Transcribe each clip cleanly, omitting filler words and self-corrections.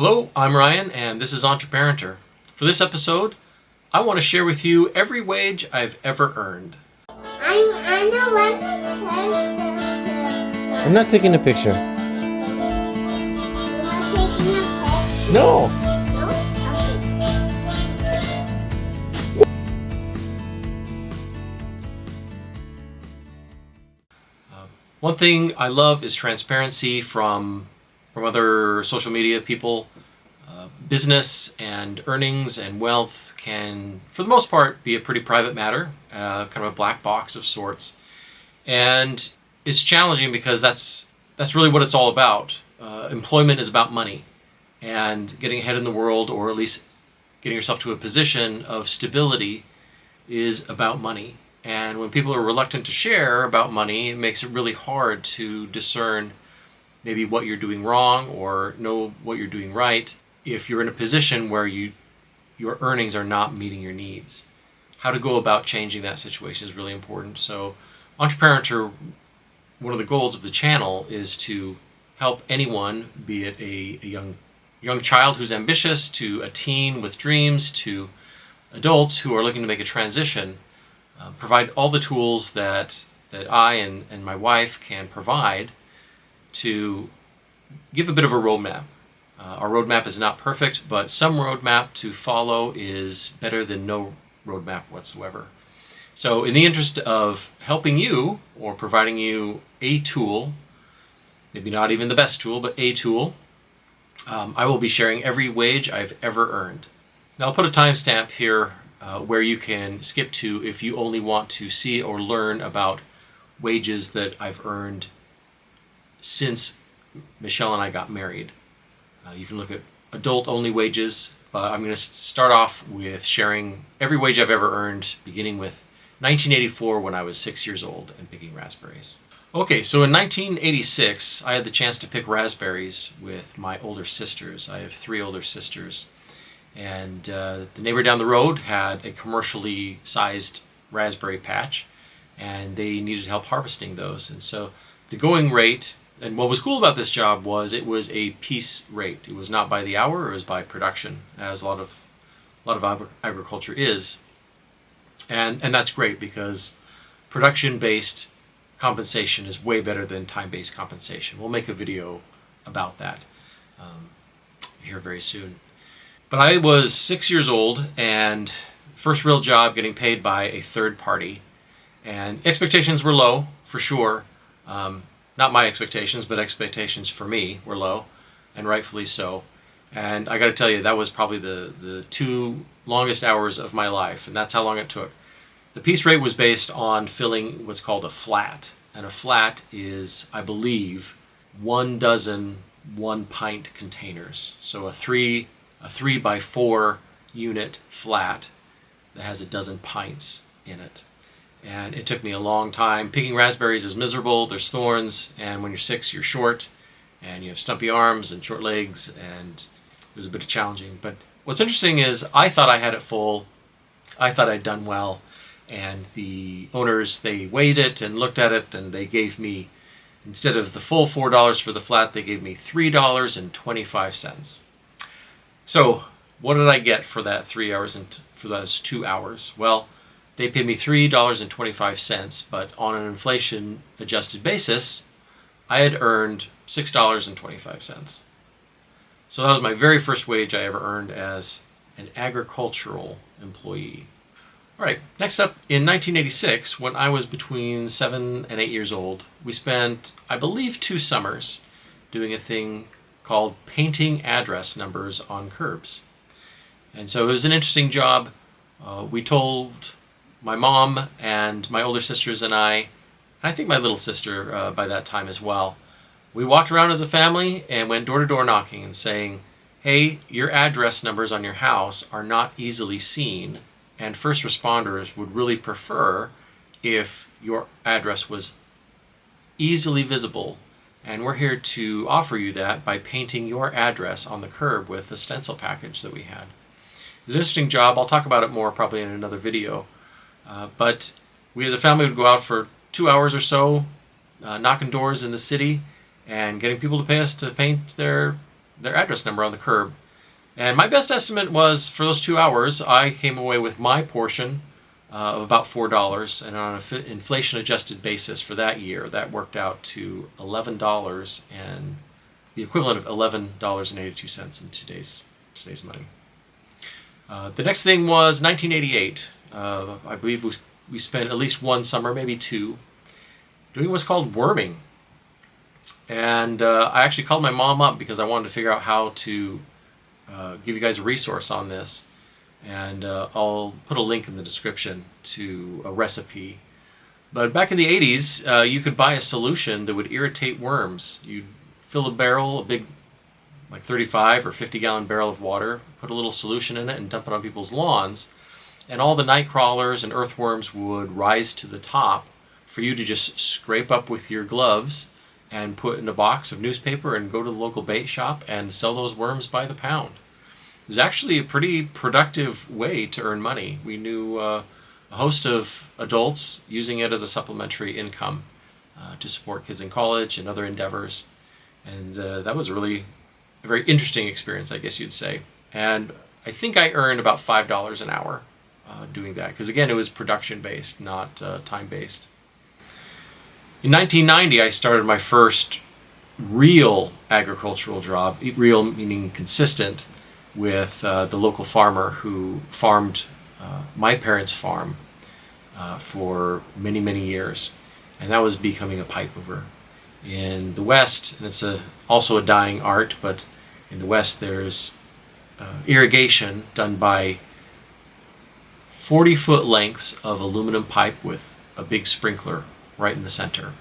Hello, I'm Ryan, and this is Entreparenter. For this episode, I want to share with you every wage I've ever earned. I know what to take the picture. I'm not taking a picture. You're not taking a picture? No. No? One thing I love is transparency from other social media people. Business and earnings and wealth can, for the most part, be a pretty private matter, kind of a black box of sorts. And it's challenging because that's really what it's all about. Employment is about money, and getting ahead in the world, or at least getting yourself to a position of stability, is about money. And when people are reluctant to share about money, it makes it really hard to discern maybe what you're doing wrong or know what you're doing right if you're in a position where your earnings are not meeting your needs. How to go about changing that situation is really important. So Entreparenter, one of the goals of the channel is to help anyone, be it a young child who's ambitious, to a teen with dreams, to adults who are looking to make a transition, provide all the tools that I and my wife can provide to give a bit of a roadmap. Our roadmap is not perfect, but some roadmap to follow is better than no roadmap whatsoever. So in the interest of helping you, or providing you a tool, maybe not even the best tool, but a tool, I will be sharing every wage I've ever earned. Now I'll put a timestamp here where you can skip to if you only want to see or learn about wages that I've earned since Michelle and I got married. You can look at adult-only wages, but I'm going to start off with sharing every wage I've ever earned, beginning with 1984 when I was 6 years old and picking raspberries. Okay, so in 1986, I had the chance to pick raspberries with my older sisters. I have 3 older sisters. And the neighbor down the road had a commercially sized raspberry patch, and they needed help harvesting those. And so the going rate, and what was cool about this job was it was a piece rate. It was not by the hour, it was by production, as a lot of agriculture is. And that's great because production-based compensation is way better than time-based compensation. We'll make a video about that here very soon. But I was 6 years old, and first real job getting paid by a third party. And expectations were low, for sure. Not my expectations, but expectations for me were low, and rightfully so. And I got to tell you, that was probably the 2 longest hours of my life, and that's how long it took. The piece rate was based on filling what's called a flat. And a flat is, I believe, 1 dozen 1-pint containers. So a 3 by 4 unit flat that has a dozen pints in it. And it took me a long time. Picking raspberries is miserable. There's thorns, and when you're 6, you're short, and you have stumpy arms and short legs, and it was a bit challenging. But what's interesting is I thought I had it full. I thought I'd done well, and the owners, they weighed it and looked at it, and they gave me, instead of the full $4 for the flat, they gave me $3.25. So what did I get for that 3 hours and for those 2 hours? Well, they paid me $3.25, but on an inflation-adjusted basis, I had earned $6.25. So that was my very first wage I ever earned as an agricultural employee. All right, next up, in 1986, when I was between 7 and 8 years old, we spent, I believe, 2 summers doing a thing called painting address numbers on curbs. And so it was an interesting job. We told my mom and my older sisters and I think my little sister by that time as well, we walked around as a family and went door to door knocking and saying, hey, your address numbers on your house are not easily seen, and first responders would really prefer if your address was easily visible, and we're here to offer you that by painting your address on the curb with the stencil package that we had. It was an interesting job. I'll talk about it more probably in another video. But we as a family would go out for 2 hours or so, knocking doors in the city and getting people to pay us to paint their their address number on the curb. And my best estimate was for those 2 hours, I came away with my portion of about $4. And on an inflation-adjusted basis for that year, that worked out to $11 and the equivalent of $11.82 in today's money. The next thing was 1988. I believe we spent at least one summer, maybe two, doing what's called worming. And I actually called my mom up because I wanted to figure out how to give you guys a resource on this. And I'll put a link in the description to a recipe. But back in the 80s, you could buy a solution that would irritate worms. You'd fill a barrel, a big like 35 or 50 gallon barrel of water, put a little solution in it and dump it on people's lawns. And all the night crawlers and earthworms would rise to the top for you to just scrape up with your gloves and put in a box of newspaper and go to the local bait shop and sell those worms by the pound. It was actually a pretty productive way to earn money. We knew a host of adults using it as a supplementary income to support kids in college and other endeavors. And that was really a very interesting experience, I guess you'd say. And I think I earned about $5 an hour doing that, because again, it was production-based, not time-based. In 1990, I started my first real agricultural job, real meaning consistent, with the local farmer who farmed my parents' farm for many, many years. And that was becoming a pipe mover. In the West, and it's also a dying art, but in the West there's irrigation done by 40-foot lengths of aluminum pipe with a big sprinkler right in the center.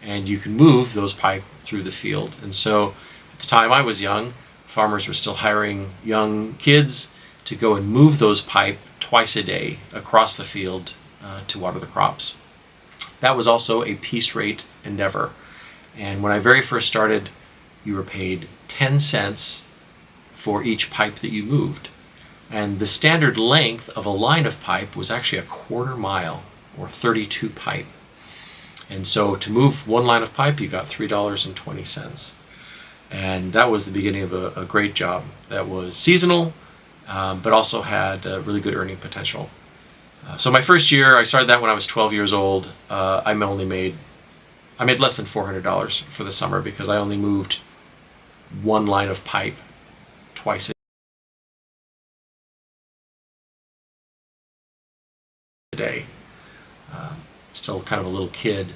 And you can move those pipe through the field. And so at the time I was young, farmers were still hiring young kids to go and move those pipe twice a day across the field to water the crops. That was also a piece rate endeavor. And when I very first started, you were paid 10 cents for each pipe that you moved. And the standard length of a line of pipe was actually a quarter mile, or 32 pipe. And so to move one line of pipe, you got $3.20. And that was the beginning of a great job that was seasonal, but also had really good earning potential. So my first year, I started that when I was 12 years old. I made less than $400 for the summer because I only moved one line of pipe twice a day. Still kind of a little kid,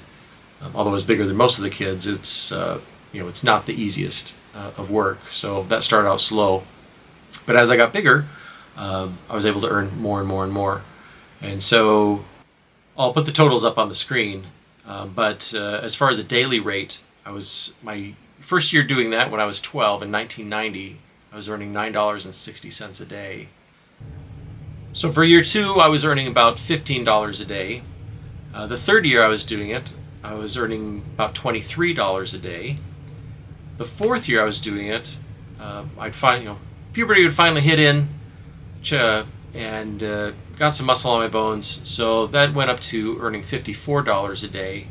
although I was bigger than most of the kids. It's it's not the easiest of work, so that started out slow. But as I got bigger, I was able to earn more and more and more. And so I'll put the totals up on the screen. But as far as a daily rate, my first year doing that when I was 12 in 1990, I was earning $9.60 a day. So for year two, I was earning about $15 a day. The third year I was doing it, I was earning about $23 a day. The fourth year I was doing it, puberty would finally hit in, and got some muscle on my bones, so that went up to earning $54 a day.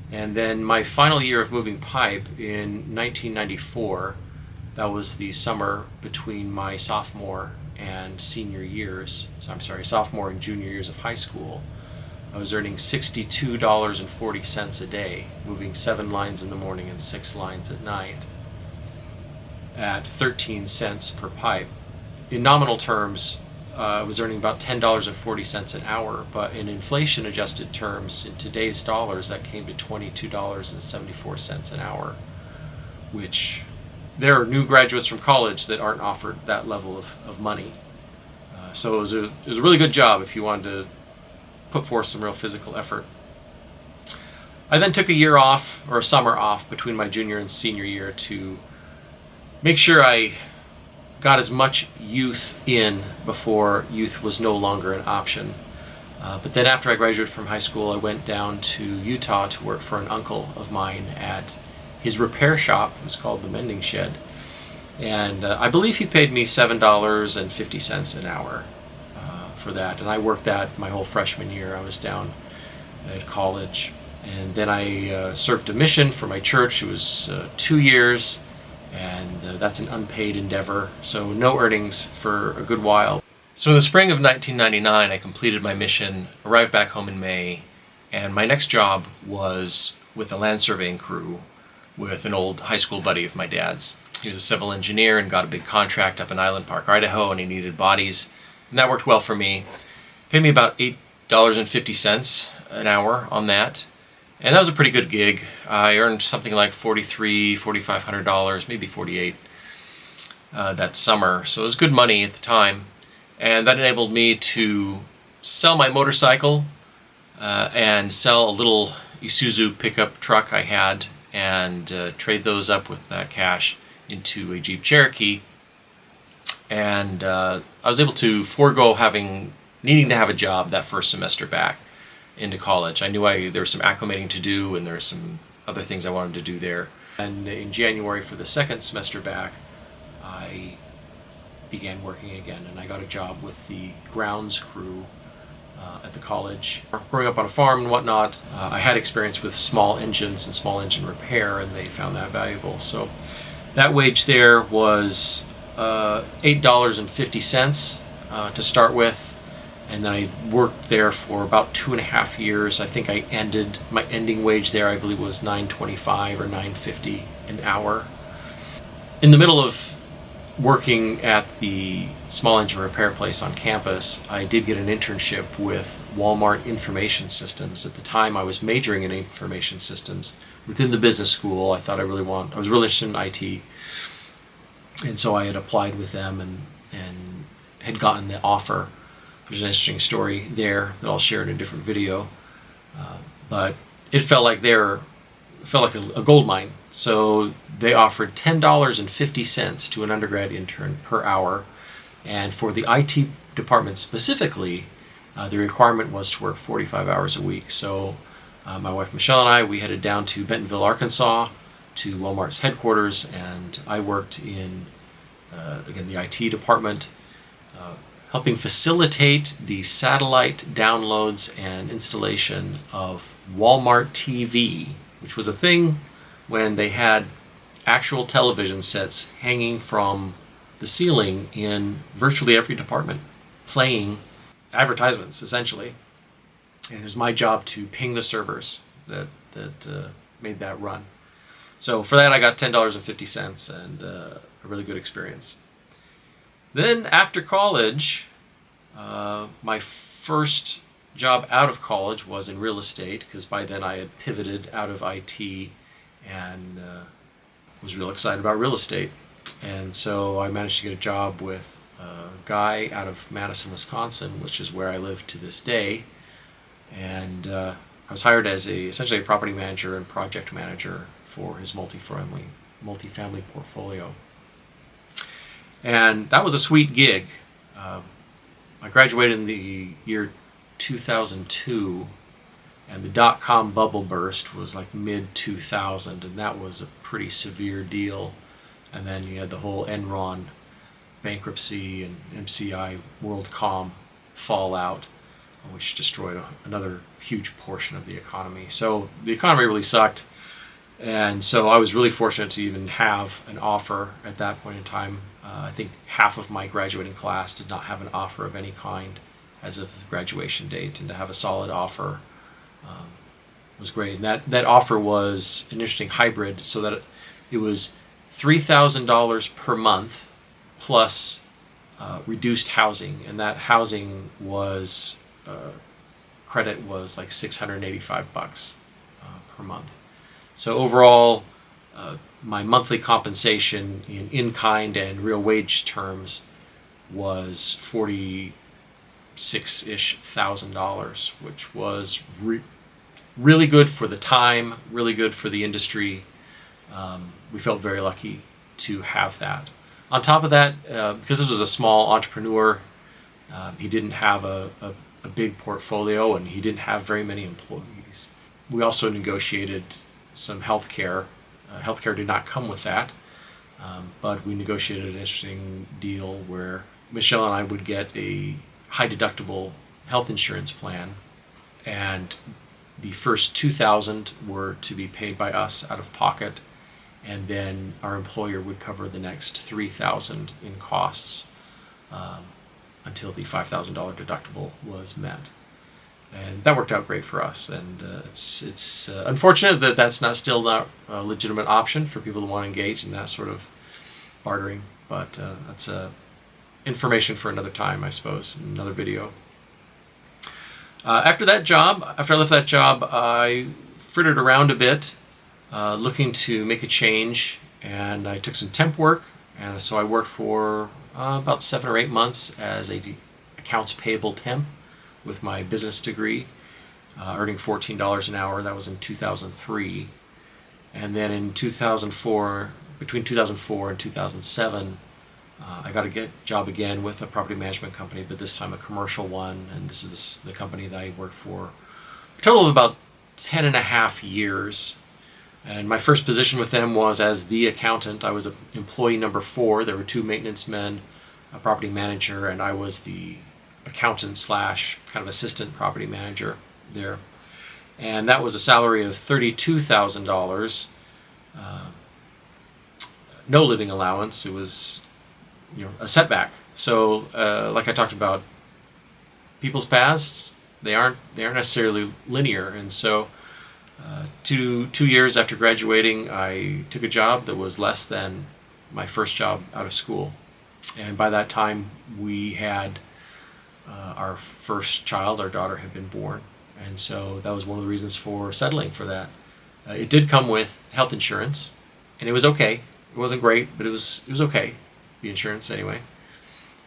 And then my final year of moving pipe in 1994, that was the summer between my sophomore and sophomore and junior years of high school, I was earning $62.40 a day, moving 7 lines in the morning and 6 lines at night at 13 cents per pipe. In nominal terms, I was earning about $10.40 an hour, but in inflation-adjusted terms, in today's dollars, that came to $22.74 an hour, which there are new graduates from college that aren't offered that level of money. So it was a really good job if you wanted to put forth some real physical effort. I then took a year off, or a summer off, between my junior and senior year to make sure I got as much youth in before youth was no longer an option. But then after I graduated from high school, I went down to Utah to work for an uncle of mine at his repair shop. It was called the Mending Shed. And I believe he paid me $7.50 an hour for that. And I worked that my whole freshman year. I was down at college. And then I served a mission for my church. It was 2 years. and that's an unpaid endeavor, so no earnings for a good while. So in the spring of 1999, I completed my mission, arrived back home in May, and my next job was with a land surveying crew with an old high school buddy of my dad's. He was a civil engineer and got a big contract up in Island Park, Idaho, and he needed bodies, and that worked well for me. Paid me about $8.50 an hour on that, and that was a pretty good gig. I earned something like $4,500, maybe $48 that summer, so it was good money at the time, and that enabled me to sell my motorcycle and sell a little Isuzu pickup truck I had, and trade those up with that cash into a Jeep Cherokee. And I was able to forego needing to have a job that first semester back into college. I knew there was some acclimating to do, and there were some other things I wanted to do there. And in January, for the second semester back, I began working again, and I got a job with the grounds crew at the college. Growing up on a farm and whatnot, I had experience with small engines and small engine repair, and they found that valuable. So that wage there was $8.50 to start with, and then I worked there for about 2.5 years. I think my ending wage there, I believe, was $9.25 or $9.50 an hour. In the middle of working at the small engine repair place on campus, I did get an internship with Walmart Information Systems. At the time, I was majoring in information systems within the business school. I was really interested in IT, and so I had applied with them and had gotten the offer. There's an interesting story there that I'll share in a different video, but it felt like a gold mine. So they offered $10.50 to an undergrad intern per hour, and for the IT department specifically, the requirement was to work 45 hours a week. So my wife Michelle and I, we headed down to Bentonville, Arkansas, to Walmart's headquarters, and I worked in again the IT department, helping facilitate the satellite downloads and installation of Walmart TV, which was a thing when they had actual television sets hanging from the ceiling in virtually every department, playing advertisements, essentially. And it was my job to ping the servers that made that run. So for that, I got $10.50 and a really good experience. Then after college, my first job out of college was in real estate, because by then I had pivoted out of IT and was real excited about real estate. And so I managed to get a job with a guy out of Madison, Wisconsin, which is where I live to this day. And I was hired as essentially a property manager and project manager for his multifamily portfolio. And that was a sweet gig. I graduated in the year 2002, and the dot-com bubble burst was like mid-2000, and that was a pretty severe deal. And then you had the whole Enron bankruptcy and MCI WorldCom fallout, which destroyed another huge portion of the economy. So the economy really sucked, and so I was really fortunate to even have an offer at that point in time. I think half of my graduating class did not have an offer of any kind as of the graduation date, and to have a solid offer was great. And that offer was an interesting hybrid, so that it was $3,000 per month plus reduced housing, and that housing was credit was like $685 per month. So overall, my monthly compensation in kind and real wage terms was $46,000-ish, which was really good for the time, really good for the industry. We felt very lucky to have that. On top of that, because this was a small entrepreneur, he didn't have a big portfolio, and he didn't have very many employees. We also negotiated some health care. Health care did not come with that, but we negotiated an interesting deal where Michelle and I would get a high deductible health insurance plan, and the first $2,000 were to be paid by us out of pocket, and then our employer would cover the next $3,000 in costs until the $5,000 deductible was met. And that worked out great for us. And it's unfortunate that that's still not a legitimate option for people who want to engage in that sort of bartering. But that's information for another time, I suppose, another video. After I left that job, I frittered around a bit, looking to make a change, and I took some temp work, and so I worked for about 7 or 8 months as a accounts payable temp with my business degree, earning $14 an hour. That was in 2003. And then in 2004, between 2004 and 2007, I got a job again with a property management company, but this time a commercial one, and this is the company that I worked for a total of about 10 and a half years. And my first position with them was as the accountant. I was employee number 4. There were 2 maintenance men, a property manager, and I was the accountant / kind of assistant property manager there. And that was a salary of $32,000, no living allowance. It was, a setback. So, like I talked about, people's paths, they aren't necessarily linear. And so, 2 years after graduating, I took a job that was less than my first job out of school. And by that time, we had our first child. Our daughter had been born. And so that was one of the reasons for settling for that. It did come with health insurance, and it was okay. It wasn't great, but it was okay. The insurance anyway.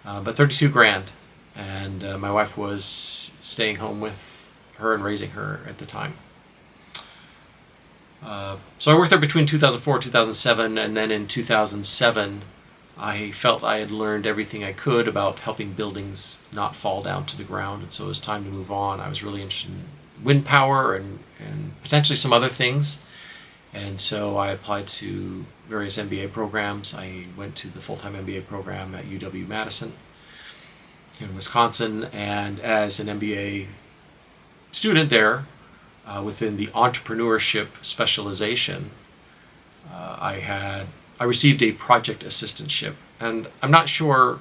But $32,000, and my wife was staying home with her and raising her at the time. So I worked there between 2004 and 2007, and then in 2007, I felt I had learned everything I could about helping buildings not fall down to the ground, and so it was time to move on. I was really interested in wind power and potentially some other things, and so I applied to various MBA programs. I went to the full-time MBA program at UW-Madison in Wisconsin, and as an MBA student there, within the entrepreneurship specialization, I received a project assistantship, and I'm not sure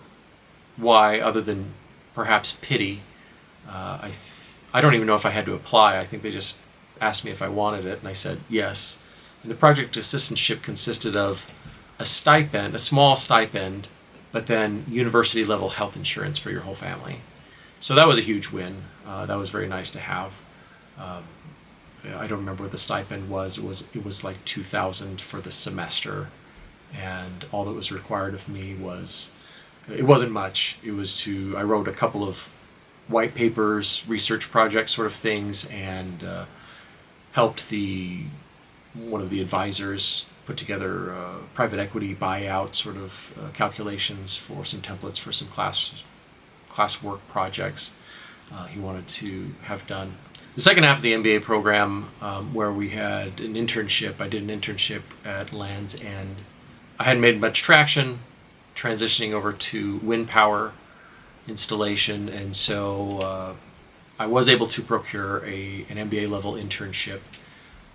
why, other than perhaps pity. I don't even know if I had to apply. I think they just asked me if I wanted it, and I said yes. And the project assistantship consisted of a stipend, a small stipend, but then university-level health insurance for your whole family. So that was a huge win. That was very nice to have. I don't remember what the stipend was. It was like $2,000 for the semester, and all that was required of me it wasn't much. I wrote a couple of white papers, research projects sort of things, and helped one of the advisors put together private equity buyout sort of calculations for some templates for some class work projects he wanted to have done. The second half of the MBA program, where we had an internship, I did an internship at Land's End. I hadn't made much traction transitioning over to wind power installation, and so I was able to procure an MBA level internship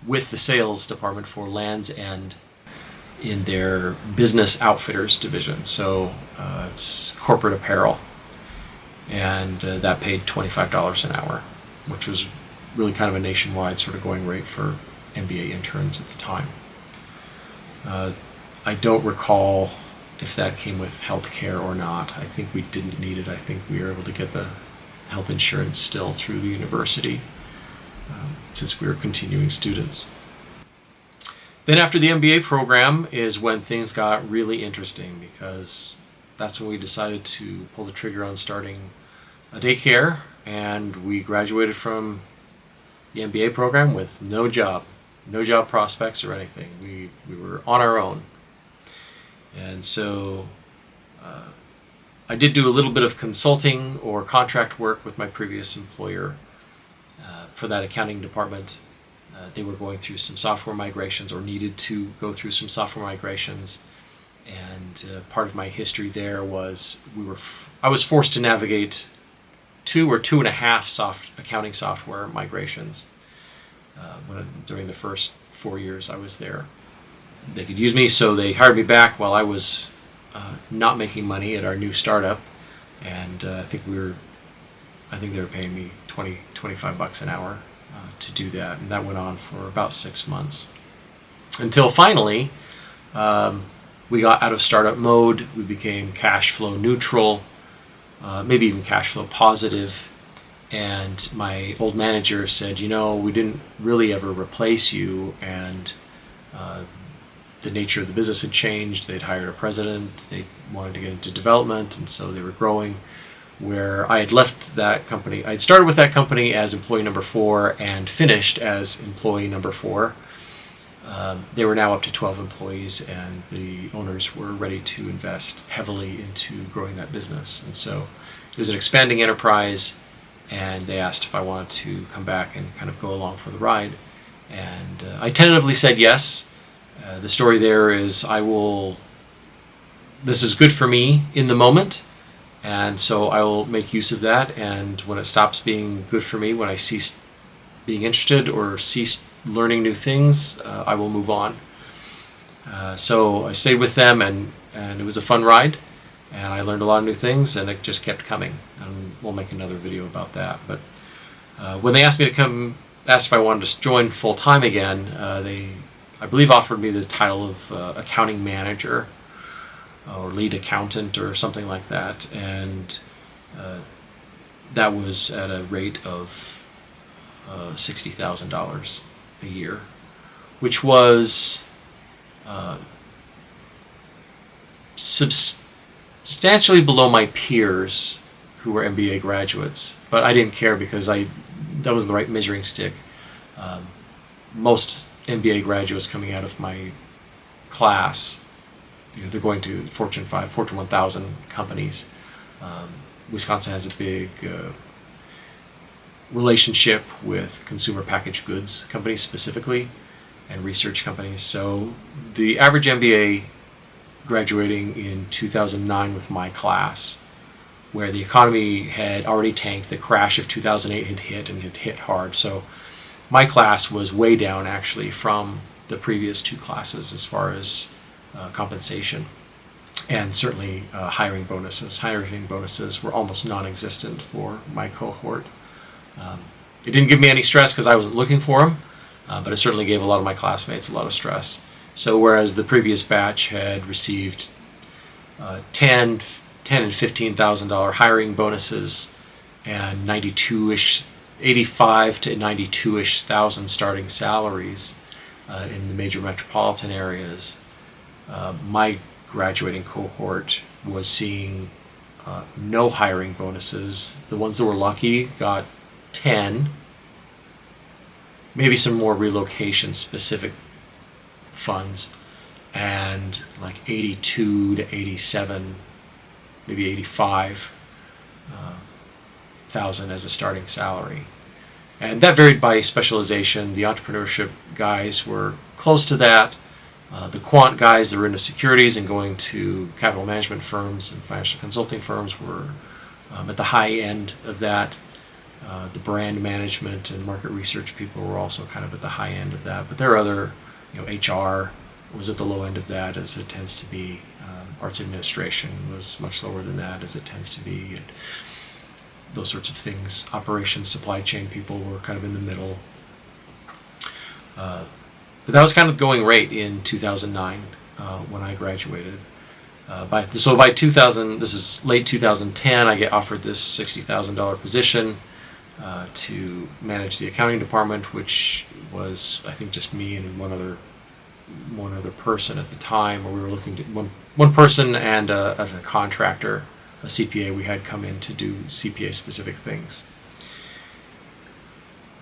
with the sales department for Land's End in their business outfitters division. So it's corporate apparel, and that paid $25 an hour, which was really kind of a nationwide sort of going rate for MBA interns at the time. I don't recall if that came with health care or not. I think we didn't need it. I think we were able to get the health insurance still through the university, since we were continuing students. Then after the MBA program is when things got really interesting, because that's when we decided to pull the trigger on starting a daycare, and we graduated from the MBA program with no job prospects or anything. We were on our own. And so I did do a little bit of consulting or contract work with my previous employer for that accounting department. They were going through some software migrations, or needed to go through some software migrations. And part of my history there was I was forced to navigate 2 or 2.5 accounting software migrations during the first 4 years I was there. they could use me, so they hired me back while I was not making money at our new startup, and I think they were paying me $25 an hour to do that, and that went on for about 6 months until finally we got out of startup mode. We became cash flow neutral, maybe even cash flow positive. And my old manager said, we didn't really ever replace you, and the nature of the business had changed. They'd hired a president. They wanted to get into development, and so they were growing. Where I had left that company, I had started with that company as employee number 4 and finished as employee number 4. They were now up to 12 employees, and the owners were ready to invest heavily into growing that business. And so it was an expanding enterprise, and they asked if I wanted to come back and kind of go along for the ride. And I tentatively said yes. The story there is this is good for me in the moment, and so I will make use of that. And when it stops being good for me, when I cease being interested or cease learning new things, I will move on. So I stayed with them, and it was a fun ride, and I learned a lot of new things, and it just kept coming. And we'll make another video about that. But when they asked if I wanted to join full time again, they, I believe, offered me the title of accounting manager or lead accountant or something like that, and that was at a rate of $60,000 a year, which was substantially below my peers who were MBA graduates. But I didn't care because that wasn't the right measuring stick. Most MBA graduates coming out of my class, they're going to Fortune 5, Fortune 1000 companies. Wisconsin has a big relationship with consumer packaged goods companies specifically, and research companies. So the average MBA graduating in 2009 with my class, where the economy had already tanked, the crash of 2008 had hit, and it hit hard. So my class was way down actually from the previous 2 classes as far as compensation, and certainly hiring bonuses. Hiring bonuses were almost non-existent for my cohort. It didn't give me any stress because I wasn't looking for them, but it certainly gave a lot of my classmates a lot of stress. So whereas the previous batch had received $10,000 and $15,000 hiring bonuses and 85 to 92-ish thousand starting salaries in the major metropolitan areas, my graduating cohort was seeing no hiring bonuses. The ones that were lucky got 10, maybe some more relocation specific funds, and like 82 to 87, maybe 85 thousand as a starting salary. And that varied by specialization. The entrepreneurship guys were close to that. The quant guys that were into securities and going to capital management firms and financial consulting firms were at the high end of that. The brand management and market research people were also kind of at the high end of that. But there are other, HR was at the low end of that, as it tends to be. Arts administration was much lower than that, as it tends to be. And those sorts of things. Operations, supply chain people were kind of in the middle. But that was kind of the going rate in 2009 when I graduated. By 2000, this is late 2010, I get offered this $60,000 position to manage the accounting department, which was, I think, just me and one other person at the time, where we were looking to one person and a contractor, a CPA we had come in to do CPA specific things.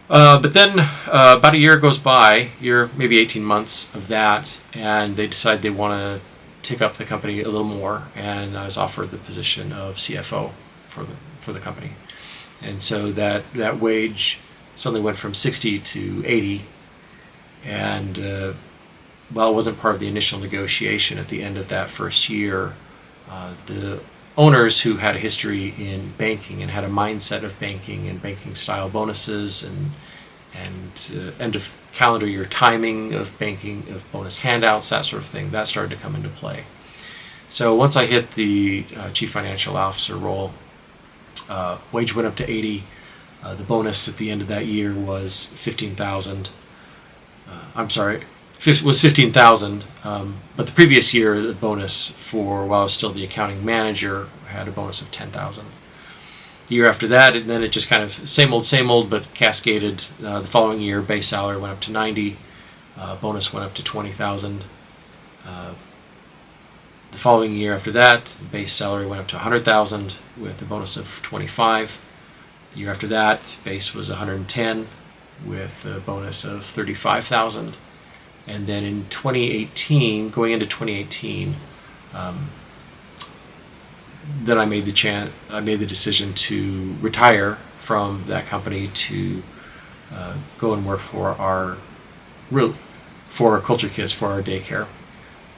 But then about a year goes by, maybe 18 months of that, and they decide they want to take up the company a little more, and I was offered the position of CFO for the company. And so that wage suddenly went from 60 to 80, and while it wasn't part of the initial negotiation at the end of that first year, the owners, who had a history in banking and had a mindset of banking and banking style bonuses and and end of calendar year timing of banking, of bonus handouts, that sort of thing, that started to come into play. So once I hit the chief financial officer role, wage went up to 80. The bonus at the end of that year was 15,000. Was 15,000. But the previous year, the bonus for while I was still the accounting manager had a bonus of 10,000. The year after that, and then it just kind of same old, but cascaded. The following year, base salary went up to 90. Bonus went up to 20,000. The following year after that, the base salary went up to 100,000 with a bonus of 25. The year after that, base was 110 with a bonus of 35,000. And then in 2018, going into 2018, then I made the decision to retire from that company to go and work for our Culture Kids, for our daycare,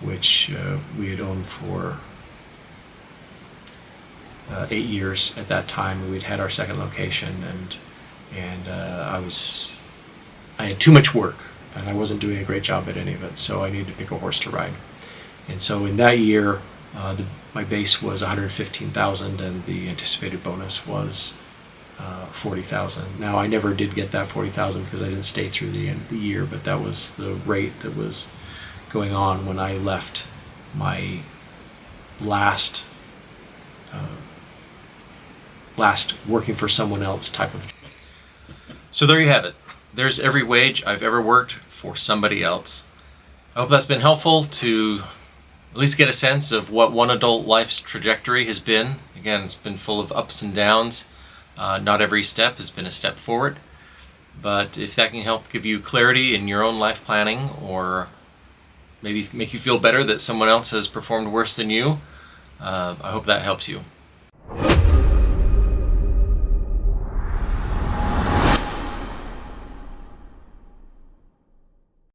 which we had owned for 8 years at that time. We'd had our second location, and I had too much work, and I wasn't doing a great job at any of it, so I needed to pick a horse to ride. And so in that year, my base was 115,000, and the anticipated bonus was 40,000. Now I never did get that 40,000 because I didn't stay through the end of the year, but that was the rate that was going on when I left my last working for someone else type of job. So there you have it. There's every wage I've ever worked for somebody else. I hope that's been helpful to at least get a sense of what one adult life's trajectory has been. Again, it's been full of ups and downs. Not every step has been a step forward. But if that can help give you clarity in your own life planning, or maybe make you feel better that someone else has performed worse than you, I hope that helps you.